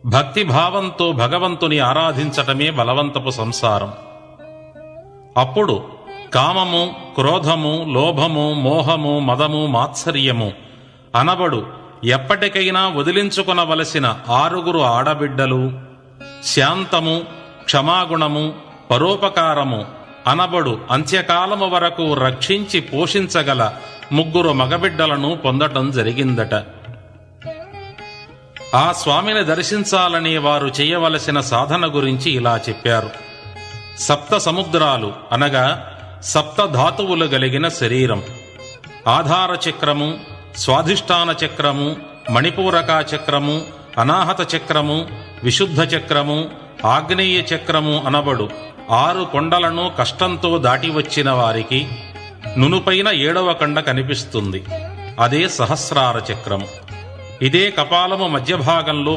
భక్తిభావంతో భగవంతుని ఆరాధించటమే బలవంతపు సంసారం. అప్పుడు కామము, క్రోధము, లోభము, మోహము, మదము, మాత్సర్యము అనబడు ఎప్పటికైనా వదిలించుకొనవలసిన 6 ఆడబిడ్డలు, శాంతము, క్షమాగుణము, పరోపకారము అనబడు అంత్యకాలము వరకు రక్షించి పోషించగల 3 మగబిడ్డలను పొందటం జరిగిందట. ఆ స్వామిని దర్శించాలని వారు చేయవలసిన సాధన గురించి ఇలా చెప్పారు. 7 సముద్రాలు అనగా 7 ధాతువులు కలిగిన శరీరం, ఆధార చక్రము, స్వాధిష్టాన చక్రము, మణిపూరక చక్రము, అనాహత చక్రము, విశుద్ధ చక్రము, ఆగ్నేయ చక్రము అనబడు 6 కొండలను కష్టంతో దాటి వచ్చిన వారికి నునుపైన 7వ కొండ కనిపిస్తుంది. అదే సహస్రార చక్రము. ఇదే కపాలము మధ్య భాగంలో